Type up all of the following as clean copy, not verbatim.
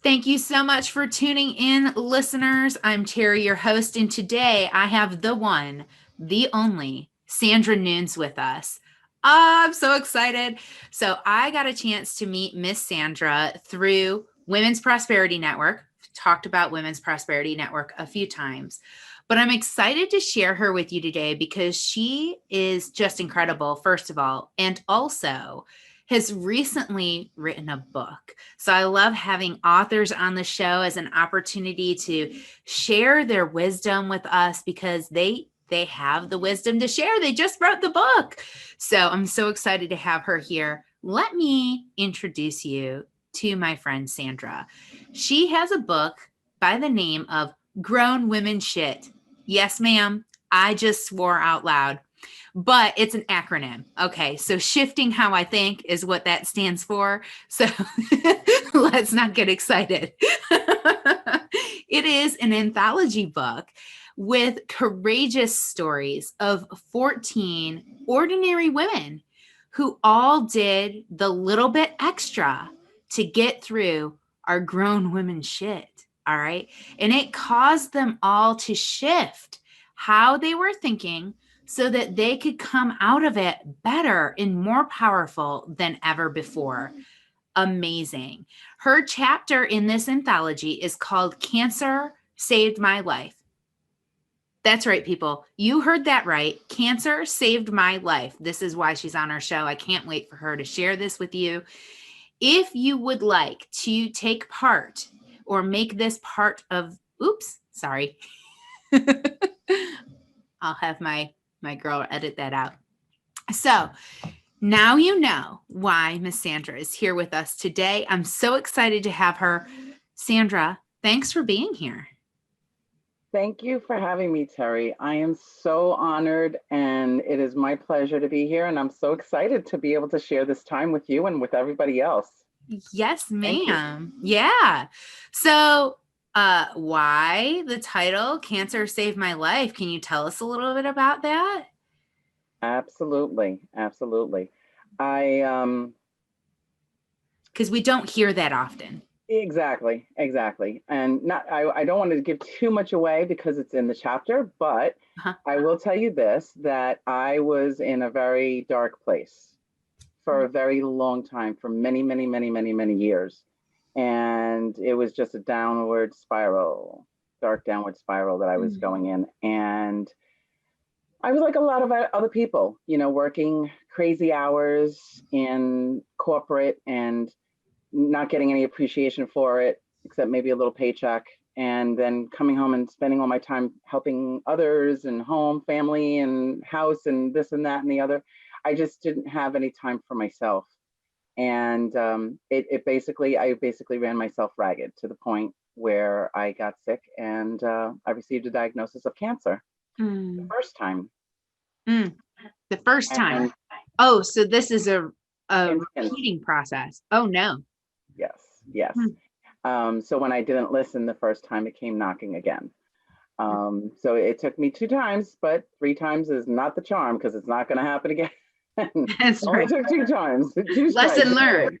Thank you so much for tuning in, listeners. I'm Terry, your host, and today I have the one, the only Sandra Nunes with us. I'm so excited. So, I got a chance to meet Miss Sandra through Women's Prosperity Network. Talked about Women's Prosperity Network a few times, but I'm excited to share her with you today because she is just incredible, first of all, and also has recently written a book. So I love having authors on the show as an opportunity to share their wisdom with us because they have the wisdom to share. They just wrote the book. So I'm so excited to have her here. Let me introduce you to my friend Sandra. She has a book by the name of Grown Women Shit. Yes, ma'am. I just swore out loud, but it's an acronym. Okay, so shifting how I think is what that stands for. So let's not get excited. It is an anthology book with courageous stories of 14 ordinary women who all did the little bit extra to get through our grown women shit. All right. And it caused them all to shift how they were thinking so that they could come out of it better and more powerful than ever before. Amazing. Her chapter in this anthology is called Cancer Saved My Life. That's right, people. You heard that right. Cancer saved my life. This is why she's on our show. I can't wait for her to share this with you. If you would like to take part or make this part of, oops, sorry. I'll have my girl edit that out. So now you know why Miss Sandra is here with us today. I'm so excited to have her. Sandra, thanks for being here. Thank you for having me, Terry. I am so honored and it is my pleasure to be here. And I'm so excited to be able to share this time with you and with everybody else. Yes, Thank you. ma'am. Yeah. So, why the title Cancer Saved My Life? Can you tell us a little bit about that? Absolutely. Absolutely. I, Because we don't hear that often. exactly. And I don't want to give too much away because it's in the chapter, but Uh-huh. I will tell you this, that I was in a very dark place for a very long time, for many years. And it was just a downward spiral, dark downward spiral that I was going in. And I was like a lot of other people, working crazy hours in corporate and not getting any appreciation for it, except maybe a little paycheck. And then coming home and spending all my time helping others and home, family, and house, and this and that and the other. I just didn't have any time for myself. And I basically ran myself ragged to the point where I got sick and I received a diagnosis of cancer the Mm. first time. Mm. The first time. And Oh, so this is a instant, repeating process. Oh no. yes. Mm. So when I didn't listen the first time, it came knocking again. So it took me 2 times, but 3 times is not the charm because it's not going to happen again. It That's only right. took 2 times, two strikes. Lesson That's it. learned.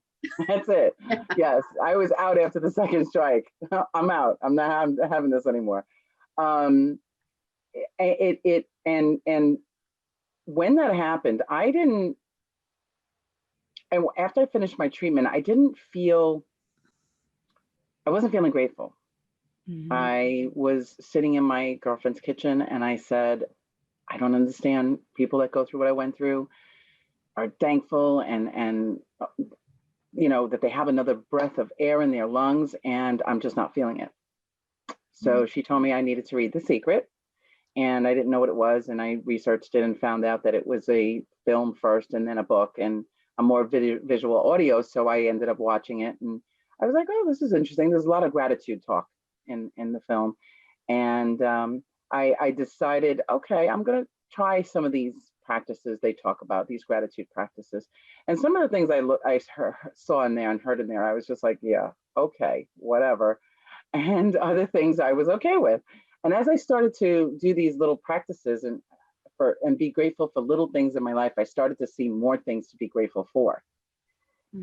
That's it. Yes, I was out after the second strike. I'm out. I'm not having this anymore. Um, and when that happened, I didn't. And after I finished my treatment, I wasn't feeling grateful. Mm. I was sitting in my girlfriend's kitchen and I said, I don't understand people that go through what I went through are thankful and that they have another breath of air in their lungs and I'm just not feeling it. So she told me I needed to read The Secret and I didn't know what it was and I researched it and found out that it was a film first and then a book and a more visual audio. So I ended up watching it and I was like, oh, this is interesting. There's a lot of gratitude talk in the film. And I decided, okay, I'm going to try some of these practices they talk about, these gratitude practices. And some of the things saw in there and heard in there, I was just like, yeah, okay, whatever. And other things I was okay with. And as I started to do these little practices and be grateful for little things in my life, I started to see more things to be grateful for.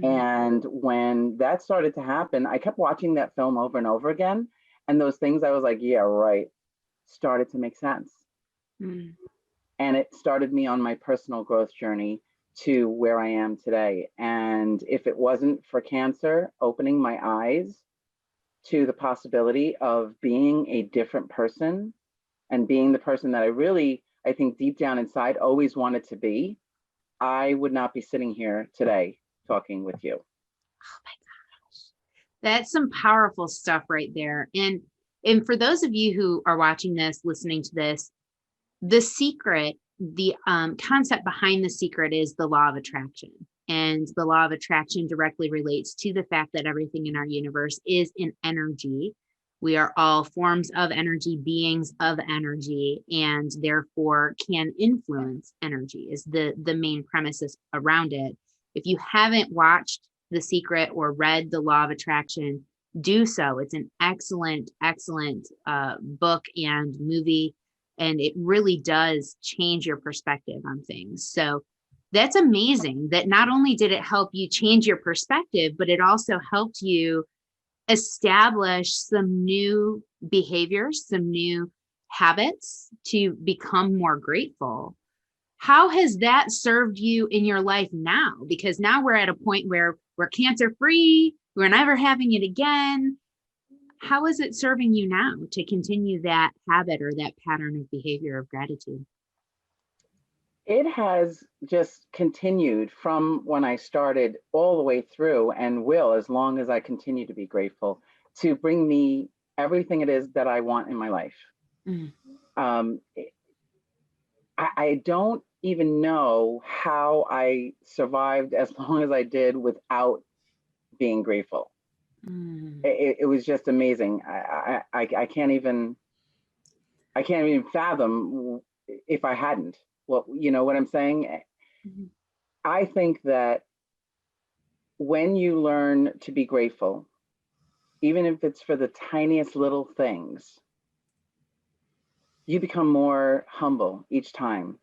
And when that started to happen, I kept watching that film over and over again. And those things I was like, yeah, right, started to make sense. Mm. And it started me on my personal growth journey to where I am today. And if it wasn't for cancer opening my eyes to the possibility of being a different person and being the person that I think deep down inside always wanted to be, I would not be sitting here today talking with you. Oh my gosh. That's some powerful stuff right there. And for those of you who are watching this, listening to this, the secret, the concept behind the secret is the law of attraction. And the law of attraction directly relates to the fact that everything in our universe is in energy. We are all forms of energy, beings of energy, and therefore can influence energy is the main premises around it. If you haven't watched The Secret or read The Law of Attraction, do so. It's an excellent, excellent book and movie, and it really does change your perspective on things. So that's amazing that not only did it help you change your perspective, but it also helped you establish some new behaviors, some new habits to become more grateful. How has that served you in your life now? Because now we're at a point where we're cancer free, we're never having it again. How is it serving you now to continue that habit or that pattern of behavior of gratitude? It has just continued from when I started all the way through, and will as long as I continue to be grateful, to bring me everything it is that I want in my life. Mm. Um, I don't even know how I survived as long as I did without being grateful. Mm. It was just amazing. I can't even fathom if I hadn't. Well, you know what I'm saying? Mhm. I think that when you learn to be grateful, even if it's for the tiniest little things, you become more humble each time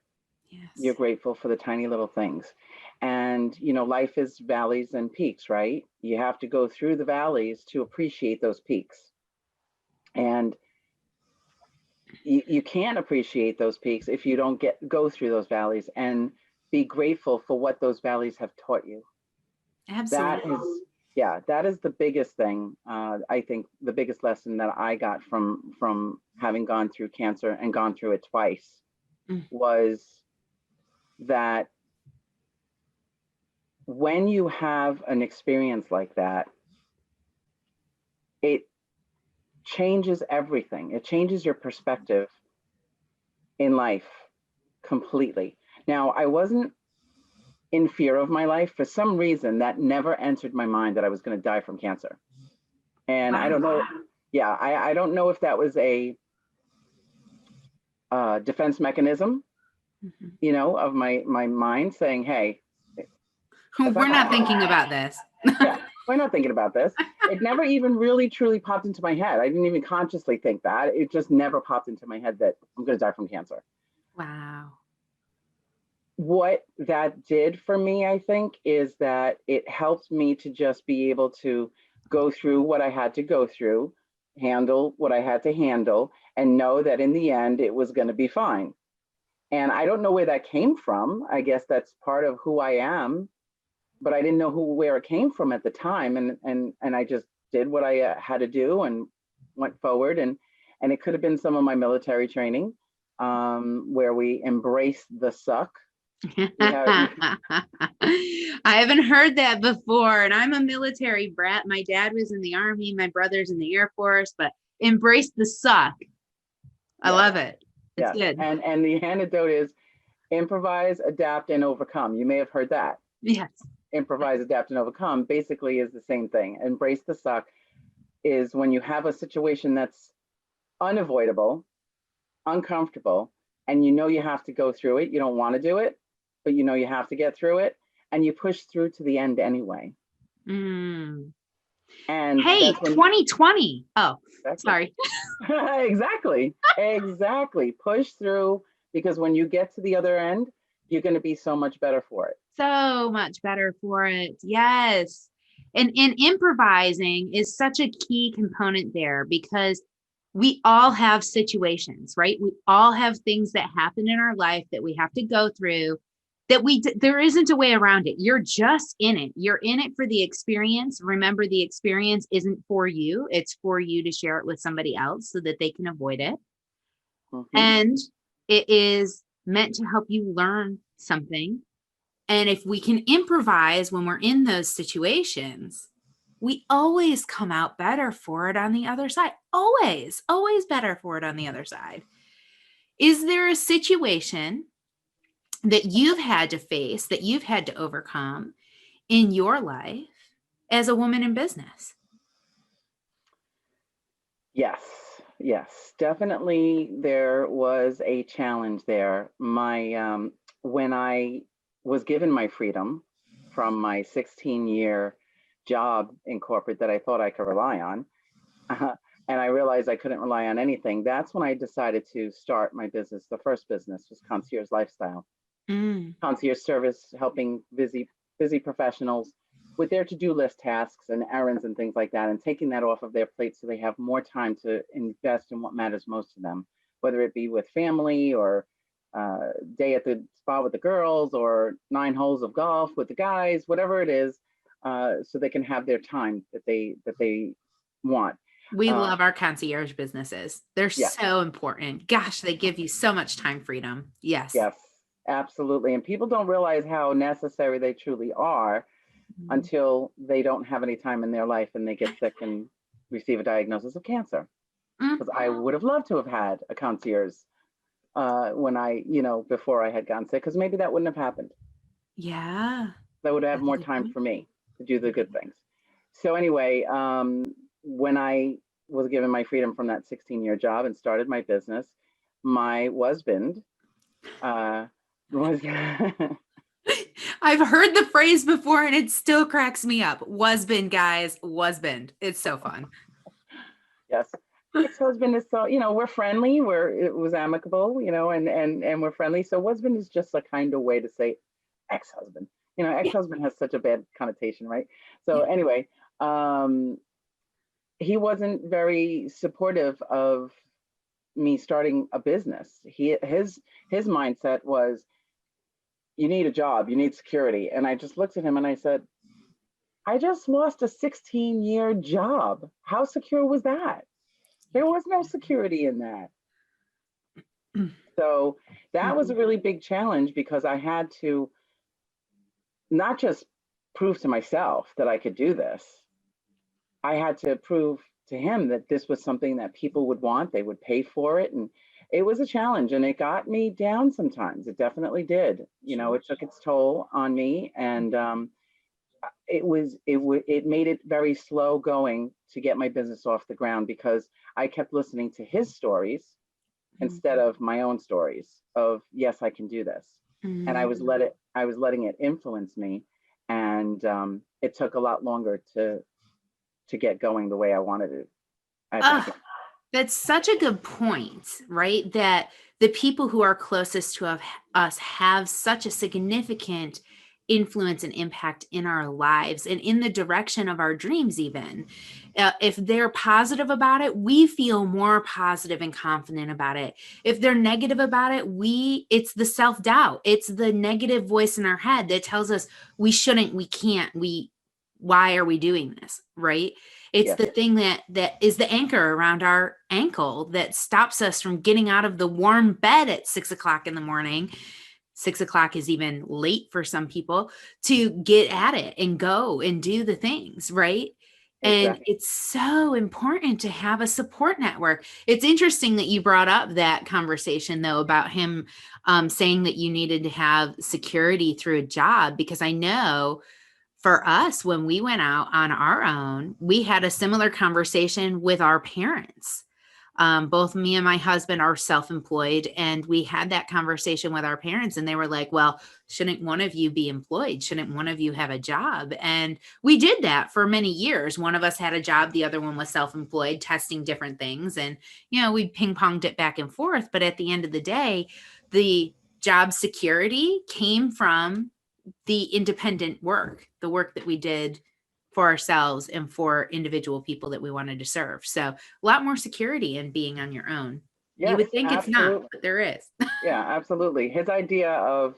you're Yes. grateful for the tiny little things. And, you know, life is valleys and peaks, right? You have to go through the valleys to appreciate those peaks. And you can't appreciate those peaks if you don't go through those valleys and be grateful for what those valleys have taught you. That Absolutely. is, yeah, that is the biggest thing. I think the biggest lesson that I got from having gone through cancer and gone through it twice Mm. was that when you have an experience like that, it changes everything. It changes your perspective in life completely. Now, I wasn't in fear of my life. For some reason, that never entered my mind that I was going to die from cancer. And I don't Wow. know. Yeah, I don't know if that was a defense mechanism, Mhm. you know, of my mind saying, "Hey, that's We're not not gonna happen." thinking about this. Yeah, we're not thinking about this. It never even really truly popped into my head. I didn't even consciously think that. It just never popped into my head that I'm going to die from cancer. Wow. What that did for me, I think, is that it helped me to just be able to go through what I had to go through, handle what I had to handle, and know that in the end it was going to be fine. And I don't know where that came from. I guess that's part of who I am, but I didn't know where it came from at the time, and I just did what I had to do and went forward. And it could have been some of my military training, where we embrace the suck. You I haven't heard that before. And I'm a military brat. My dad was in the Army, my brother's in the Air Force, but embrace the suck. I Yes, love it. It's yes. good. And the antidote is improvise, adapt, and overcome. You may have heard that. Yes. Improvise, adapt, and overcome basically is the same thing. Embrace the suck is when you have a situation that's unavoidable, uncomfortable, and you know you have to go through it. You don't want to do it, but you know you have to get through it, and you push through to the end anyway. Mm. And Hey, that's when 2020. Oh, exactly, sorry. exactly, exactly. Push through, because when you get to the other end, you're going to be so much better for it. So much better for it. Yes. And improvising is such a key component there because we all have situations, right? We all have things that happen in our life that we have to go through that there isn't a way around it. You're just in it. You're in it for the experience. Remember, the experience isn't for you. It's for you to share it with somebody else so that they can avoid it. Mm-hmm. And it is meant to help you learn something. And if we can improvise when we're in those situations, we always come out better for it on the other side. Always, always better for it on the other side. Is there a situation that you've had to face, that you've had to overcome in your life as a woman in business? Yes, yes, definitely. There was a challenge there. When I was given my freedom from my 16-year job in corporate that I thought I could rely on, and I realized I couldn't rely on anything, that's when I decided to start my business. The first business was Concierge Lifestyle, Mm. Concierge Service, helping busy professionals with their to-do list tasks and errands and things like that, and taking that off of their plate so they have more time to invest in what matters most to them, whether it be with family or day at the spa with the girls or 9 holes of golf with the guys, whatever it is, so they can have their time that they want. We Uh, love our concierge businesses. They're yes, so important. Gosh, they give you so much time freedom. Yes. yes, absolutely. And people don't realize how necessary they truly are until they don't have any time in their life and they get sick and receive a diagnosis of cancer. Mm. Because I would have loved to have had a concierge when before I had gotten sick, because maybe that wouldn't have happened. Yeah. That would have That's a more good time point. for me to do the good things. So anyway, when I was given my freedom from that 16-year job and started my business, my husband was I've heard the phrase before and it still cracks me up. Wasband, guys, wasband. It's so fun. yes. Ex-husband is so, we're friendly, it was amicable, and we're friendly. So husband is just a kind of way to say ex-husband. Yeah. Ex-husband has such a bad connotation, right? So Yeah. anyway, he wasn't very supportive of me starting a business. His mindset was, you need a job, you need security. And I just looked at him and I said, I just lost a 16-year job. How secure was that? There was no security in that. So that was a Mhm. really big challenge because I had to not just prove to myself that I could do this, I had to prove to him that this was something that people would want, they would pay for it. And it was a challenge and it got me down sometimes. It definitely did. Sure. It took its toll on me. And it made it very slow going to get my business off the ground because I kept listening to his stories instead Mhm. of my own stories of, yes, I can do this. And Mhm. I was letting it influence me. And it took a lot longer to get going the way I wanted it. I think. Ah, that's such a good point, right? That the people who are closest to us have such a significant influence and impact in our lives and in the direction of our dreams, even. If they're positive about it, we feel more positive and confident about it. If they're negative about it, it's the self-doubt. It's the negative voice in our head that tells us we shouldn't, we can't, why are we doing this, right? It's Yes, the thing that is the anchor around our ankle that stops us from getting out of the warm bed at 6 o'clock in the morning. 6 o'clock is even late for some people to get at it and go and do the things, right? And exactly. it's so important to have a support network. It's interesting that you brought up that conversation, though, about him saying that you needed to have security through a job, because I know for us, when we went out on our own, we had a similar conversation with our parents. Both me and my husband are self-employed, and we had that conversation with our parents, and they were like, well, shouldn't one of you be employed? Shouldn't one of you have a job? And we did that for many years. One of us had a job, the other one was self-employed, testing different things. And, we ping-ponged it back and forth. But at the end of the day, the job security came from the independent work, the work that we did for ourselves and for individual people that we wanted to serve. So a lot more security in being on your own. You Yes, would think it's not, absolutely. but there is. Yeah, absolutely. His idea of,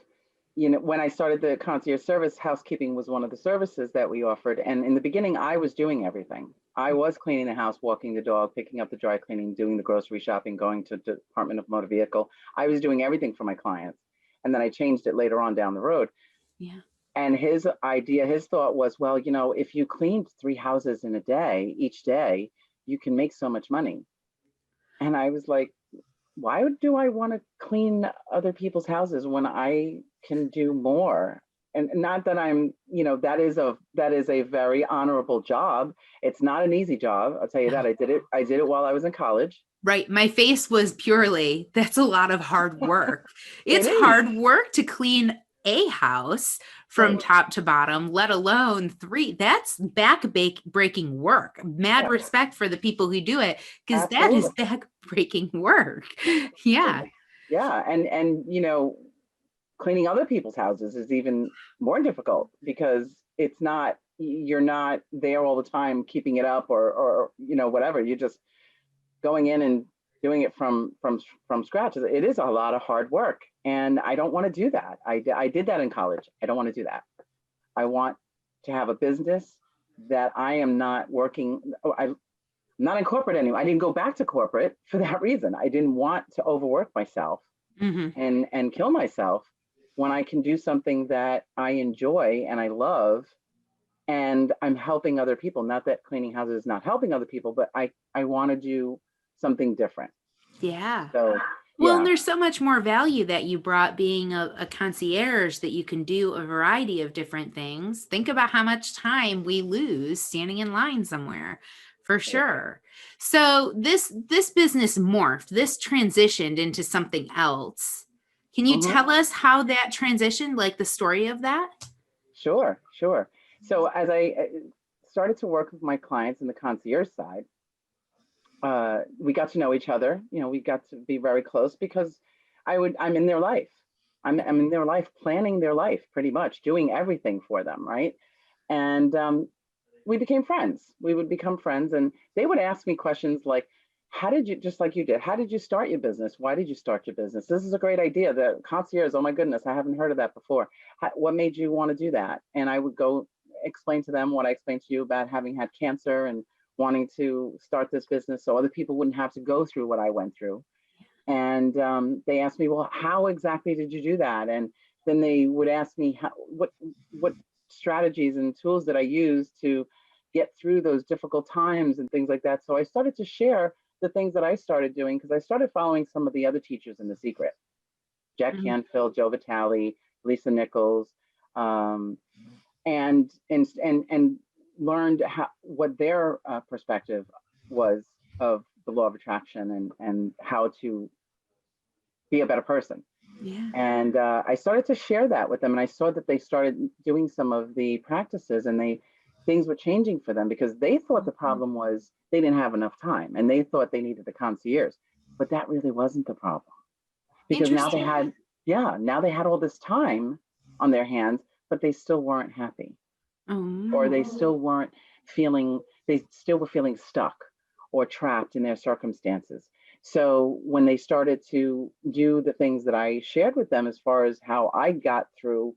when I started the concierge service, housekeeping was one of the services that we offered. And in the beginning, I was doing everything. I was cleaning the house, walking the dog, picking up the dry cleaning, doing the grocery shopping, going to the Department of Motor Vehicle. I was doing everything for my clients. And then I changed it later on down the road. Yeah. And his idea, his thought was, well, if you cleaned 3 houses in a day, each day, you can make so much money. And I was like, why do I want to clean other people's houses when I can do more? And not that I'm, that is a very honorable job. It's not an easy job. I'll tell you that. I did it while I was in college. Right. My face was purely, that's a lot of hard work. It It's is. hard work to clean a house from Right. top to bottom, let alone 3. That's breaking work. Mad Yeah, respect for the people who do it, because that is absolutely. back breaking work. Yeah. Absolutely. Yeah. And cleaning other people's houses is even more difficult because you're not there all the time keeping it up or whatever. You're just going in and doing it from scratch. It is a lot of hard work, and I don't want to do that. I did that in college. I don't want to do that. I want to have a business that I am not working. I'm not in corporate anymore. I didn't go back to corporate for that reason. I didn't want to overwork myself Mm-hmm. and kill myself when I can do something that I enjoy and I love, and I'm helping other people. Not that cleaning houses is not helping other people, but I want to do something different. Yeah. So Well, and yeah. there's so much more value that you brought being a concierge, that you can do a variety of different things. Think about how much time we lose standing in line somewhere, for sure. So this business morphed, this transitioned into something else. Can you Mhm. tell us how that transitioned, like the story of that? Sure, sure. So as I started to work with my clients in the concierge side, we got to know each other. We got to be very close because I'm in their life. I'm in their life, planning their life pretty much, doing everything for them, right? And we became friends. We would become friends, and they would ask me questions like, how did you, just like you did, how did you start your business? Why did you start your business? This is a great idea. The concierge, oh my goodness, I haven't heard of that before. What made you want to do that? And I would go explain to them what I explained to you about having had cancer and wanting to start this business so other people wouldn't have to go through what I went through. And they asked me, well, how exactly did you do that? And then they would ask me, what strategies and tools that I use to get through those difficult times and things like that. So I started to share the things that I started doing because I started following some of the other teachers in The Secret: Jack Mhm. Canfield, Joe Vitale, Lisa Nichols, um, and learned what their perspective was of the law of attraction and how to be a better person. Yeah. And I started to share that with them, and I saw that they started doing some of the practices, and things were changing for them because they thought the Mhm. problem was they didn't have enough time, and they thought they needed the concierge, but that really wasn't the problem because Interesting. now they had all this time on their hands, but they still weren't happy, or Oh. they still were feeling stuck or trapped in their circumstances. So when they started to do the things that I shared with them as far as how I got through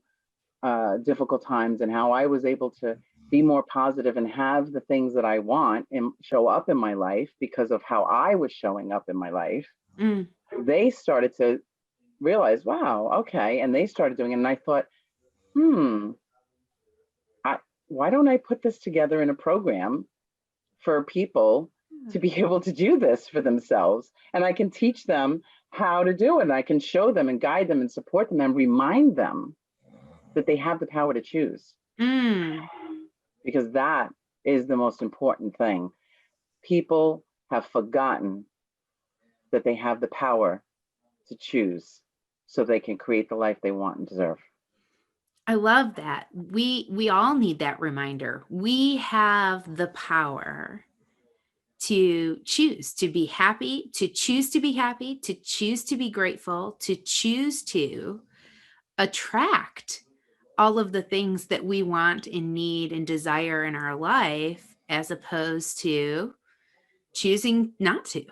difficult times and how I was able to be more positive and have the things that I want and show up in my life because of how I was showing up in my life, Mm. they started to realize, wow, okay. And they started doing it. And I thought, hmm, I, why don't I put this together in a program for people to be able to do this for themselves? And I can teach them how to do it. And I can show them and guide them and support them and remind them that they have the power to choose, Mm. because that is the most important thing. People have forgotten that they have the power to choose so they can create the life they want and deserve. I love that. We all need that reminder. We have the power to choose to be happy, to choose to be happy, to choose to be grateful, to choose to attract all of the things that we want and need and desire in our life, as opposed to choosing not to,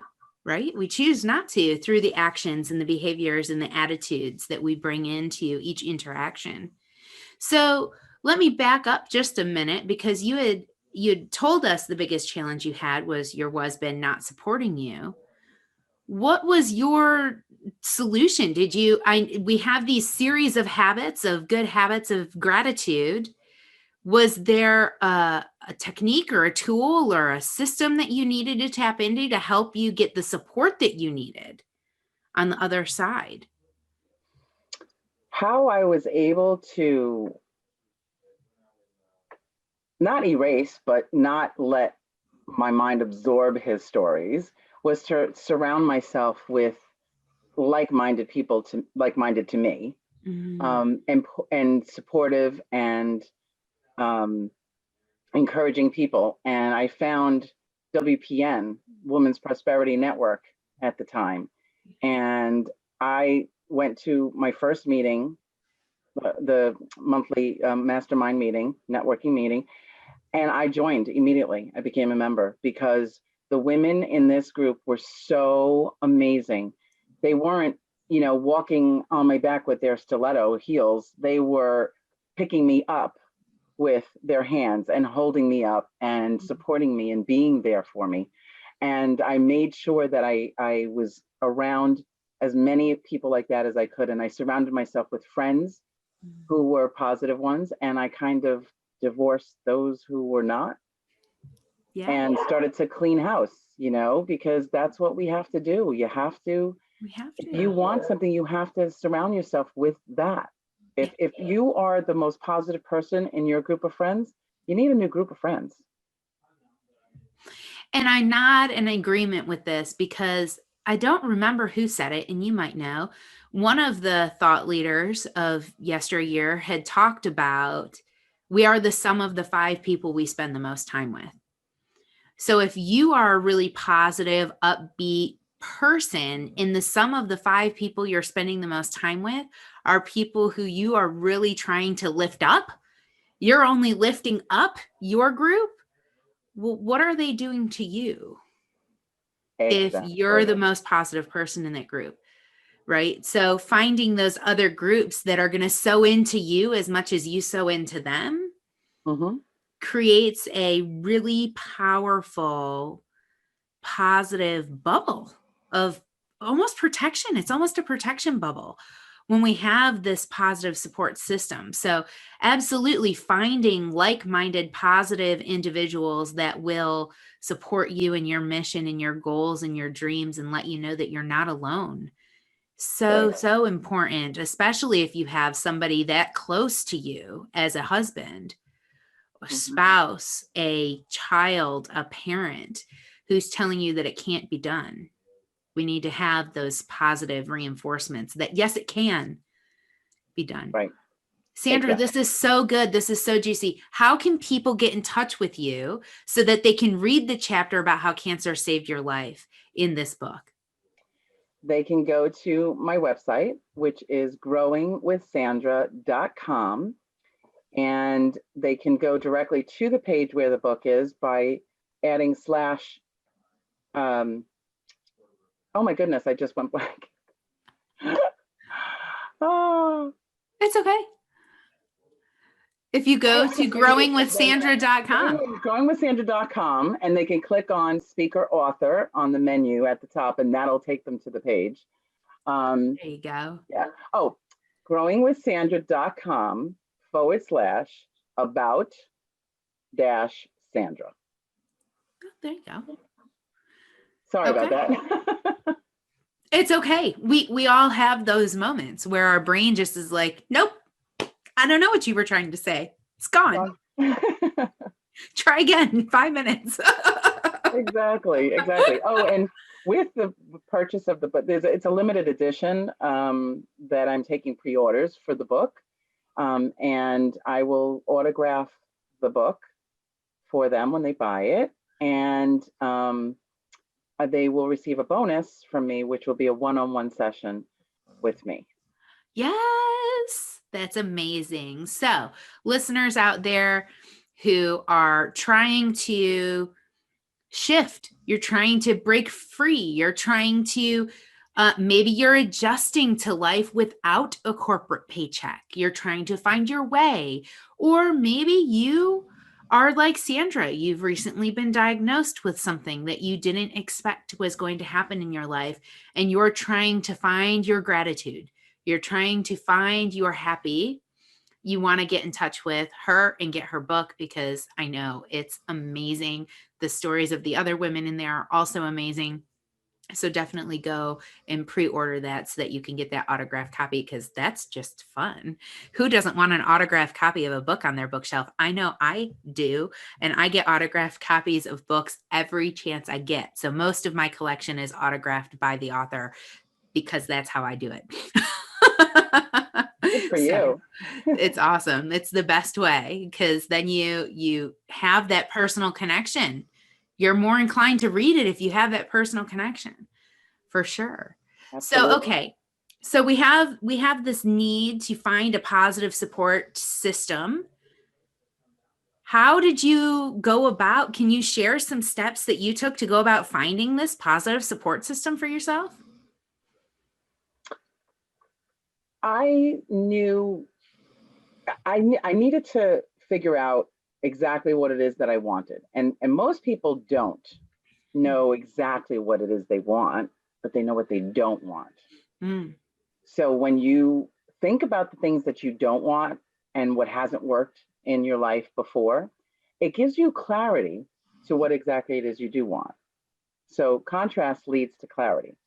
right? We choose not to through the actions and the behaviors and the attitudes that we bring into each interaction. So let me back up just a minute, because you'd told us the biggest challenge you had was your husband not supporting you. What was your solution? We have these series of habits, of good habits of gratitude. Was there a technique or a tool or a system that you needed to tap into to help you get the support that you needed on the other side? How I was able to not erase, but not let my mind absorb his stories was to surround myself with like-minded people, like-minded to me, and supportive and encouraging people. And I found WPN, Women's Prosperity Network, at the time. And I went to my first meeting, the monthly mastermind meeting, networking meeting, and I joined immediately. I became a member because the women in this group were so amazing. They weren't, walking on my back with their stiletto heels. They were picking me up with their hands and holding me up and supporting me and being there for me. And I made sure that I was around as many people like that as I could. And I surrounded myself with friends who were positive ones. And I kind of divorced those who were not, and started to clean house, because that's what we have to do. If you want something, you have to surround yourself with that. If you are the most positive person in your group of friends, you need a new group of friends. And I nod in agreement with this, because I don't remember who said it, and you might know. One of the thought leaders of yesteryear had talked about, we are the sum of the 5 people we spend the most time with. So if you are a really positive, upbeat person, in the sum of the 5 people you're spending the most time with are people who you are really trying to lift up, you're only lifting up your group. Well, what are they doing to you? Exactly. If you're the most positive person in that group, right? So finding those other groups that are going to sow into you as much as you sow into them creates a really powerful, positive bubble of almost protection. It's almost a protection bubble when we have this positive support system. So absolutely finding like-minded, positive individuals that will support you in your mission and your goals and your dreams and let you know that you're not alone. So important, especially if you have somebody that close to you as a husband, a spouse, a child, a parent who's telling you that it can't be done. We need to have those positive reinforcements that, yes, it can be done. Right. Sandra, Exactly. this is so good. This is so juicy. How can people get in touch with you so that they can read the chapter about how cancer saved your life in this book? They can go to my website, which is growingwithsandra.com, and they can go directly to the page where the book is by adding slash. Oh my goodness, I just went blank. Oh, It's okay. If you go to growingwithsandra.com. Growingwithsandra.com, and they can click on speaker author on the menu at the top, and that'll take them to the page. There you go. Yeah. Oh, growingwithsandra.com / about dash Sandra. Oh, there you go. Sorry about that. It's okay. We all have those moments where our brain just is like, nope, I don't know what you were trying to say. It's gone. Try again in 5 minutes. Exactly. Oh, and with the purchase of the book, it's a limited edition that I'm taking pre-orders for the book, and I will autograph the book for them when they buy it, and they will receive a bonus from me, which will be a one-on-one session with me. Yes, that's amazing. So, listeners out there who are trying to shift, you're trying to break free, you're trying to maybe you're adjusting to life without a corporate paycheck, you're trying to find your way, or maybe you are like Sandra, you've recently been diagnosed with something that you didn't expect was going to happen in your life, and you're trying to find your gratitude, you're trying to find your happy. You want to get in touch with her and get her book because I know it's amazing. The stories of the other women in there are also amazing. So definitely go and pre-order that so that you can get that autographed copy, because that's just fun. Who doesn't want an autographed copy of a book on their bookshelf? I know I do. And I get autographed copies of books every chance I get. So most of my collection is autographed by the author because that's how I do it. Good for So you. it's awesome. It's the best way, because then you have that personal connection. You're more inclined to read it if you have that personal connection, for sure. So Absolutely. okay. So we have this need to find a positive support system. How did you go about? Can you share some steps that you took to go about finding this positive support system for yourself? I knew I needed to figure out exactly what it is that I wanted. And most people don't know exactly what it is they want, but they know what they don't want. Mm, So when you think about the things that you don't want and what hasn't worked in your life before, it gives you clarity to what exactly it is you do want. So contrast leads to clarity.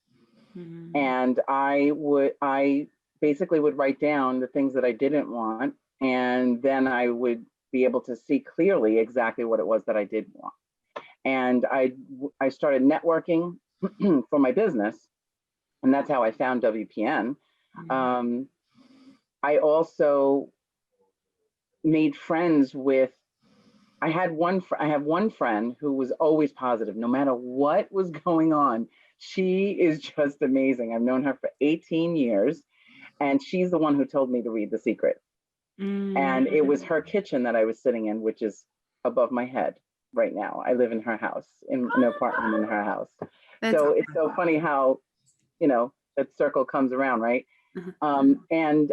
mm, And I basically would write down the things that I didn't want, and then I would be able to see clearly exactly what it was that I did want. And I started networking for my business, and that's how I found WPN. mm. Um, I also made friends with. I have one friend who was always positive, no matter what was going on. She is just amazing. I've known her for 18 years, and she's the one who told me to read The Secret. Mm. And it was her kitchen that I was sitting in, which is above my head right now. I live in her house, in an apartment in her house. That's So it's awesome. so funny how, that circle comes around, right? Uh-huh. And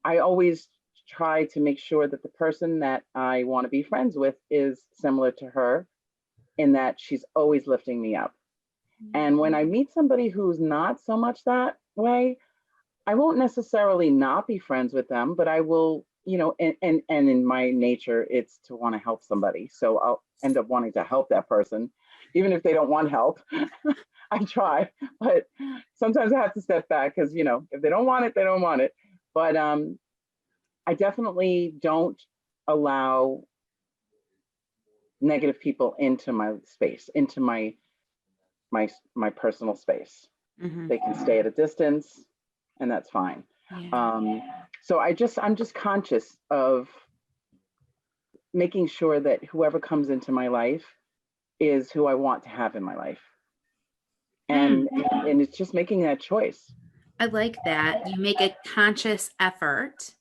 I always try to make sure that the person that I want to be friends with is similar to her, in that she's always lifting me up. And when I meet somebody who's not so much that way, I won't necessarily not be friends with them, but I will, and in my nature, it's to want to help somebody. So I'll end up wanting to help that person, even if they don't want help. I try, but sometimes I have to step back because, if they don't want it, they don't want it. But I definitely don't allow negative people into my space, into my personal space. Mhm. They can stay at a distance, and that's fine. Yeah. Um, so I'm just conscious of making sure that whoever comes into my life is who I want to have in my life, Mm. and it's just making that choice. I like that. You make a conscious effort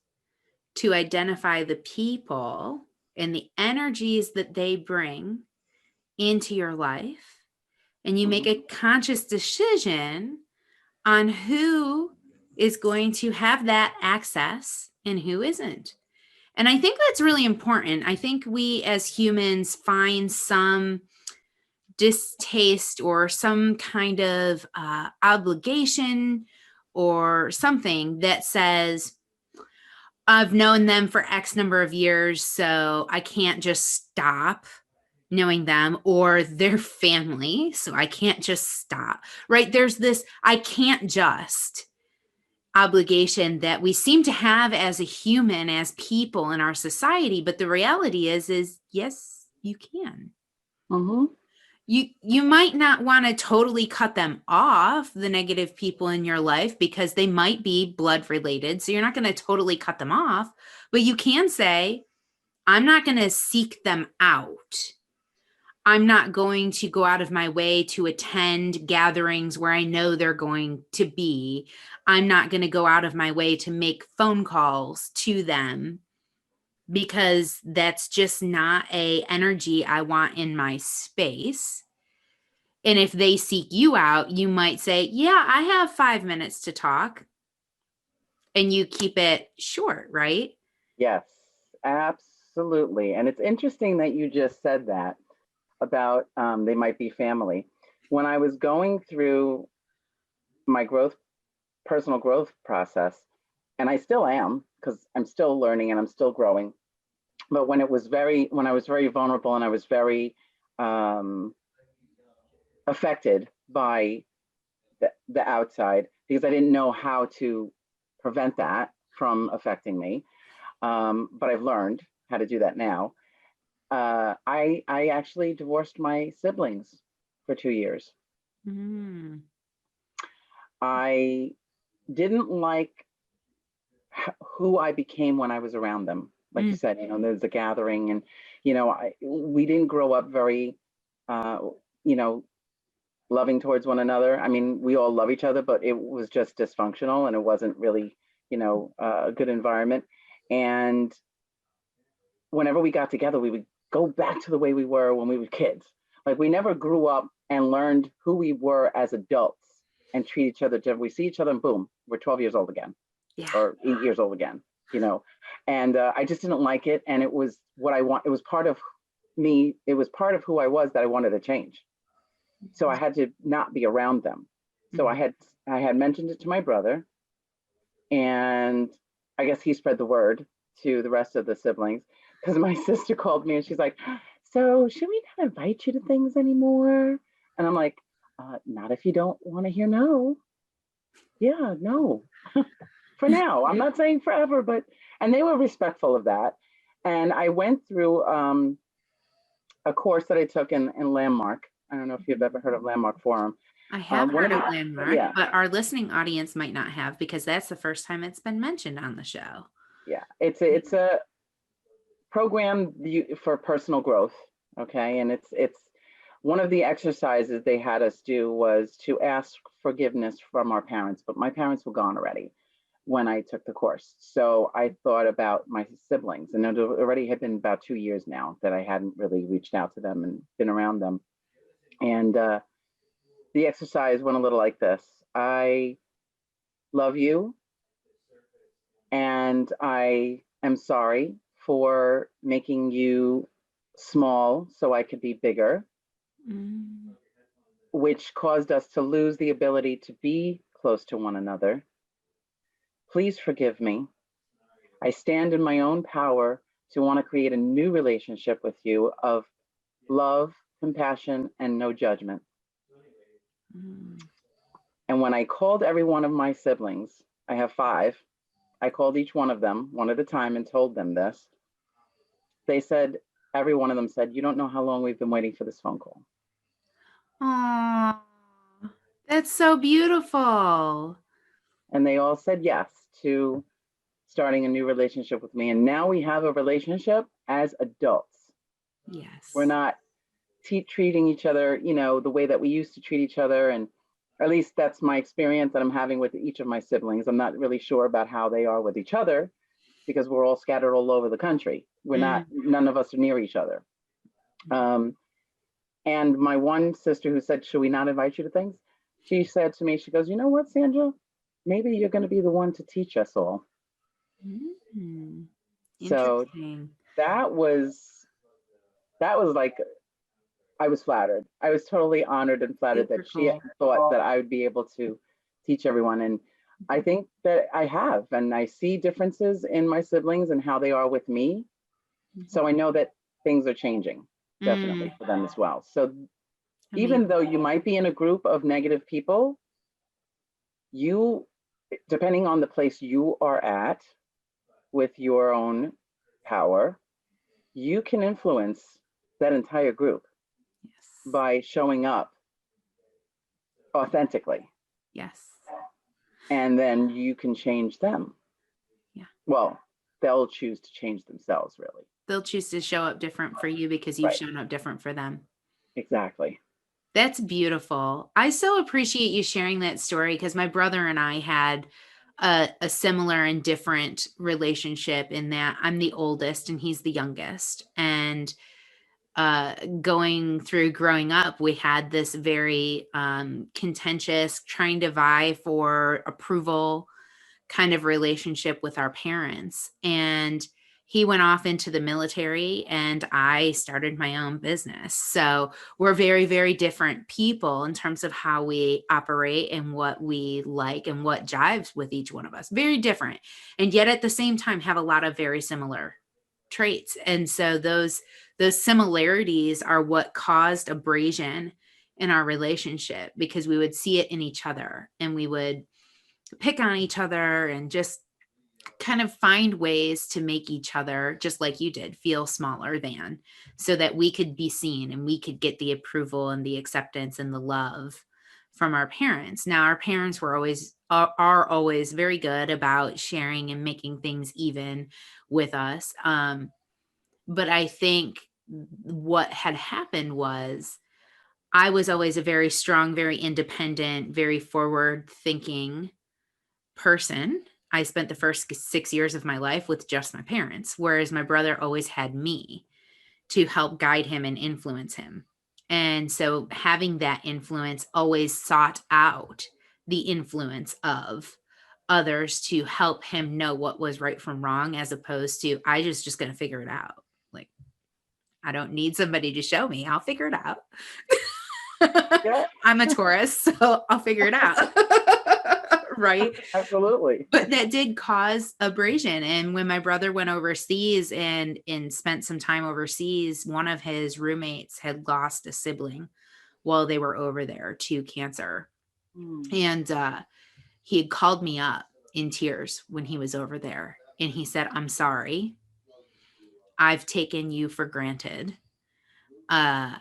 to identify the people and the energies that they bring into your life. And you make Mhm. a conscious decision on who is going to have that access and who isn't. And I think that's really important. I think we as humans find some distaste or some kind of obligation or something that says, I've known them for X number of years, so I can't just stop knowing them, or their family, so I can't just stop, right? There's this I can't just obligation that we seem to have as a human, as people in our society. But the reality is yes, you can. Mhm. You might not want to totally cut them off, the negative people in your life, because they might be blood related, so you're not going to totally cut them off, but you can say, I'm not going to seek them out. I'm not going to go out of my way to attend gatherings where I know they're going to be. I'm not going to go out of my way to make phone calls to them because that's just not a energy I want in my space. And if they seek you out, you might say, yeah, I have 5 minutes to talk. And you keep it short, right? Yes, absolutely. And it's interesting that you just said that about they might be family. When I was going through my personal growth process, and I still am because I'm still learning and I'm still growing. But when I was very vulnerable and I was very um, affected by the outside because I didn't know how to prevent that from affecting me. But I've learned how to do that now. I actually divorced my siblings for 2 years. Mm. I didn't like who I became when I was around them. Like you said, there's a gathering, and we didn't grow up very, uh, you know, loving towards one another. I mean, we all love each other, but it was just dysfunctional, and it wasn't really, a good environment. And whenever we got together, we would go back to the way we were when we were kids. Like we never grew up and learned who we were as adults and treat each other different. We see each other and boom, we're 12 years old again, Yeah. or 8 years old again, And I just didn't like it. And it was what I want. It was part of me. It was part of who I was that I wanted to change. So I had to not be around them. So I had mentioned it to my brother, and I guess he spread the word to the rest of the siblings because my sister called me and she's like, so should we not invite you to things anymore? And I'm like, not if you don't want to hear no. Yeah, no. For now. I'm not saying forever, but, and they were respectful of that. And I went through a course that I took in Landmark. I don't know if you've ever heard of Landmark Forum. I have One heard of of the, Landmark, yeah, but our listening audience might not have because that's the first time it's been mentioned on the show. yeah. It's a program for personal growth. Okay, and it's one of the exercises they had us do was to ask forgiveness from our parents, but my parents were gone already when I took the course. So I thought about my siblings, and it already had been about 2 years now that I hadn't really reached out to them and been around them. And the exercise went a little like this: I love you, and I am sorry for making you small so I could be bigger, Mm. which caused us to lose the ability to be close to one another. Please forgive me. I stand in my own power to want to create a new relationship with you of love, compassion, and no judgment. Mm. And when I called every one of my siblings, I have 5, I called each one of them one at a time and told them this. They said, every one of them said, you don't know how long we've been waiting for this phone call. Aw, that's so beautiful. And they all said yes to starting a new relationship with me. And now we have a relationship as adults. Yes. We're not treating each other, the way that we used to treat each other. And at least that's my experience that I'm having with each of my siblings. I'm not really sure about how they are with each other because we're all scattered all over the country. None of us are near each other. And my one sister who said, should we not invite you to things? She said to me, she goes, you know what, Sandra? Maybe you're going to be the one to teach us all. Mm-hmm. So Interesting. that was like, I was flattered. I was totally honored and flattered Super that she cool. thought that I would be able to teach everyone. And I think that I have, and I see differences in my siblings and how they are with me. So I know that things are changing definitely for them as well. So even though you might be in a group of negative people, you, depending on the place you are at with your own power, you can influence that entire group by showing up authentically. Yes. And then you can change them. Yeah. Well, they'll choose to change themselves, really. They'll choose to show up different for you because you've shown up different for them. Exactly. That's beautiful. I so appreciate you sharing that story because my brother and I had a similar and different relationship in that I'm the oldest and he's the youngest. And going through growing up, we had this very contentious, trying to vie for approval kind of relationship with our parents. And he went off into the military and I started my own business. So we're very, very different people in terms of how we operate and what we like and what jives with each one of us. Very different. And yet at the same time have a lot of very similar traits. And so those similarities are what caused abrasion in our relationship because we would see it in each other and we would pick on each other and just kind of find ways to make each other, just like you did, feel smaller than, so that we could be seen and we could get the approval and the acceptance and the love from our parents. Now, our parents were always are always very good about sharing and making things even with us. But I think what had happened was I was always a very strong, very independent, very forward thinking person. I spent the first 6 years of my life with just my parents, whereas my brother always had me to help guide him and influence him. And so having that influence always sought out the influence of others to help him know what was right from wrong, as opposed to, I just going to figure it out. Like, I don't need somebody to show me. I'll figure it out. Yeah, I'm a Taurus, so I'll figure it out. Right. absolutely. But that did cause abrasion. And when my brother went overseas and spent some time overseas, one of his roommates had lost a sibling while they were over there to cancer. Mm. And he had called me up in tears when he was over there. And he said, I'm sorry. I've taken you for granted. Uh,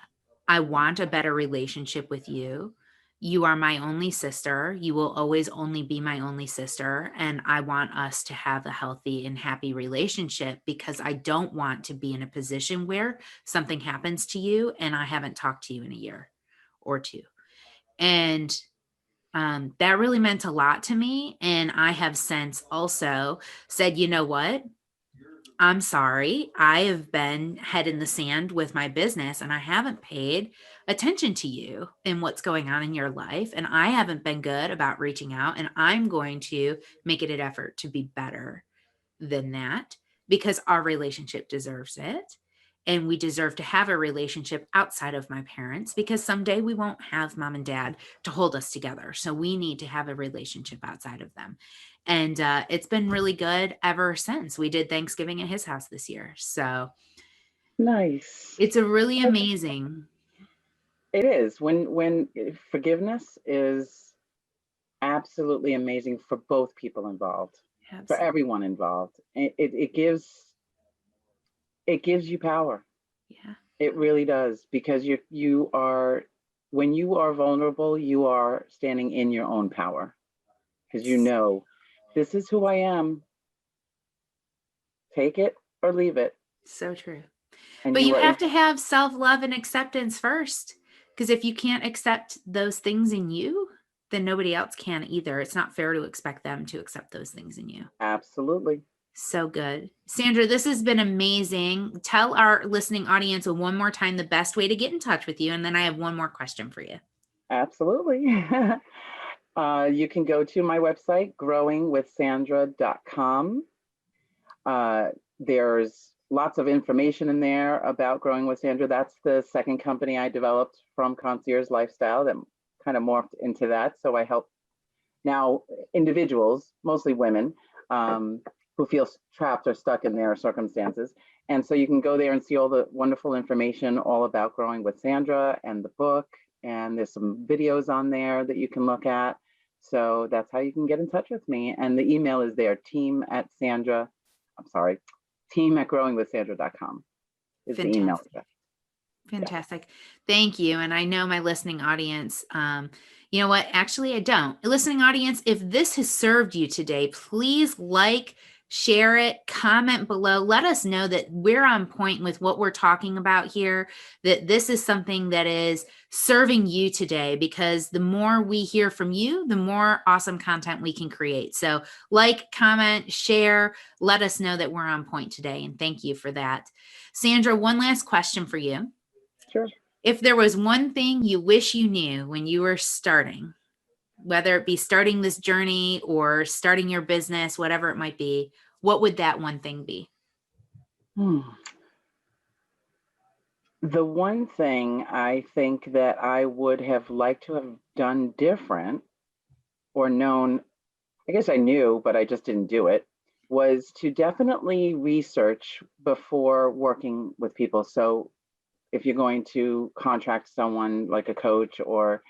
I want a better relationship with you. You are my only sister. You will always only be my only sister. And I want us to have a healthy and happy relationship because I don't want to be in a position where something happens to you and I haven't talked to you in a year or two. And that really meant a lot to me. And I have since also said, you know what? I'm sorry. I have been head in the sand with my business and I haven't paid attention to you and what's going on in your life. And I haven't been good about reaching out. And I'm going to make it an effort to be better than that because our relationship deserves it. And we deserve to have a relationship outside of my parents because someday we won't have mom and dad to hold us together. So we need to have a relationship outside of them. And it's been really good ever since. We did Thanksgiving at his house this year. So Nice. it's a really amazing. It is when forgiveness is absolutely amazing for both people involved, for Absolutely. everyone involved. It gives you power. Yeah. It really does because you are when you are vulnerable, you are standing in your own power because you know this is who I am. Take it or leave it, So true. and But you you are have in. to have self-love and acceptance first. Because if you can't accept those things in you, then nobody else can either. It's not fair to expect them to accept those things in you. Absolutely. So good. Sandra, this has been amazing. Tell our listening audience one more time the best way to get in touch with you. And then I have one more question for you. Absolutely. You can go to my website, growingwithsandra.com. There's lots of information in there about Growing with Sandra. That's the second company I developed from Concierge Lifestyle that kind of morphed into that. So I help now individuals, mostly women, who feel trapped or stuck in their circumstances. And so you can go there and see all the wonderful information all about Growing with Sandra and the book. And there's some videos on there that you can look at. So that's how you can get in touch with me. And the email is there, team at growingwithsandra.com is the email Fantastic. address. Yes, Fantastic. Thank you. And I know my listening audience, you know what? Actually, I don't. Listening audience, if this has served you today, please like, share it, comment below. Let us know that we're on point with what we're talking about here, that this is something that is serving you today, because the more we hear from you, the more awesome content we can create. So like, comment, share, let us know that we're on point today. And thank you for that. Sandra, one last question for you. Sure. If there was one thing you wish you knew when you were starting, whether it be starting this journey or starting your business, whatever it might be, what would that one thing be? The one thing I think that I would have liked to have done different or known, I guess I knew, but I just didn't do it, was to definitely research before working with people. So if you're going to contract someone like a coach or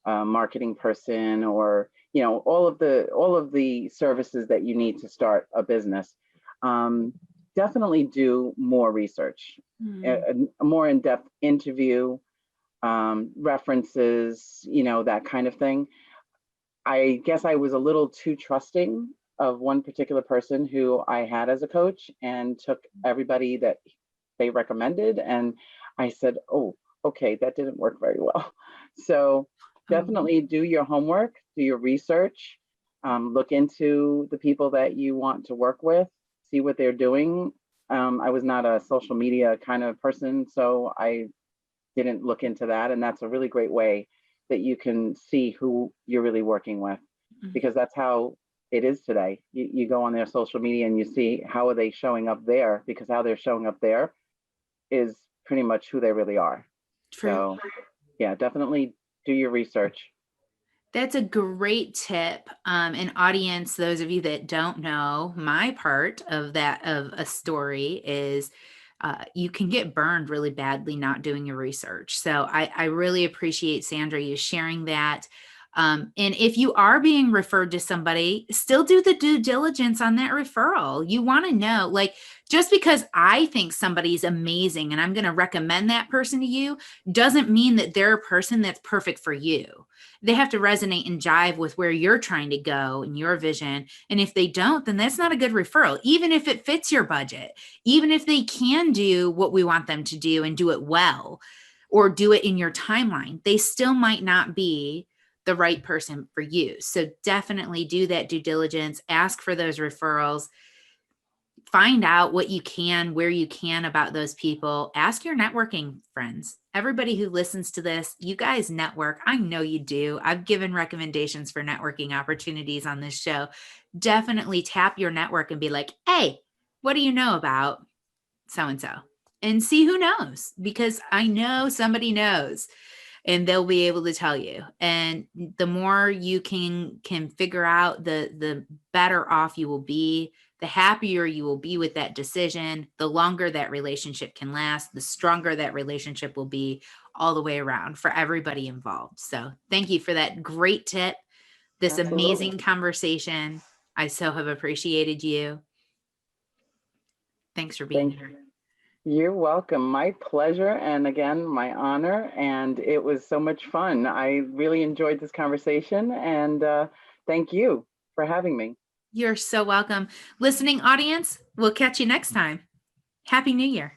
a marketing person, or all of the services that you need to start a business, definitely do more research, a more in-depth interview, references, that kind of thing. I guess I was a little too trusting of one particular person who I had as a coach, and took everybody that they recommended, and I said, oh, okay, that didn't work very well. So definitely do your homework, do your research, look into the people that you want to work with, see what they're doing. I was not a social media kind of person, so I didn't look into that. And that's a really great way that you can see who you're really working with, because that's how it is today. You go on their social media and you see how are they showing up there, because how they're showing up there is pretty much who they really are. True. So yeah, definitely do your research. That's a great tip. And audience, those of you that don't know, my part of that of a story is you can get burned really badly not doing your research. So I really appreciate, Sandra, you sharing that. And if you are being referred to somebody, still do the due diligence on that referral. You want to know, like, just because I think somebody's amazing and I'm going to recommend that person to you doesn't mean that they're a person that's perfect for you. They have to resonate and jive with where you're trying to go and your vision. And if they don't, then that's not a good referral, even if it fits your budget, even if they can do what we want them to do and do it well, or do it in your timeline, they still might not be the right person for you. So definitely do that due diligence, ask for those referrals, find out what you can, where you can about those people. Ask your networking friends. Everybody who listens to this, you guys network. I know you do. I've given recommendations for networking opportunities on this show. Definitely tap your network and be like, hey, what do you know about so-and-so? And see who knows, because I know somebody knows and they'll be able to tell you. And the more you can figure out, the better off you will be, the happier you will be with that decision, the longer that relationship can last, the stronger that relationship will be all the way around for everybody involved. So thank you for that great tip, this Absolutely. amazing conversation. I so have appreciated you. Thanks for being here. You're welcome. My pleasure. And again, my honor. And it was so much fun. I really enjoyed this conversation. And thank you for having me. You're so welcome. Listening audience, we'll catch you next time. Happy New Year.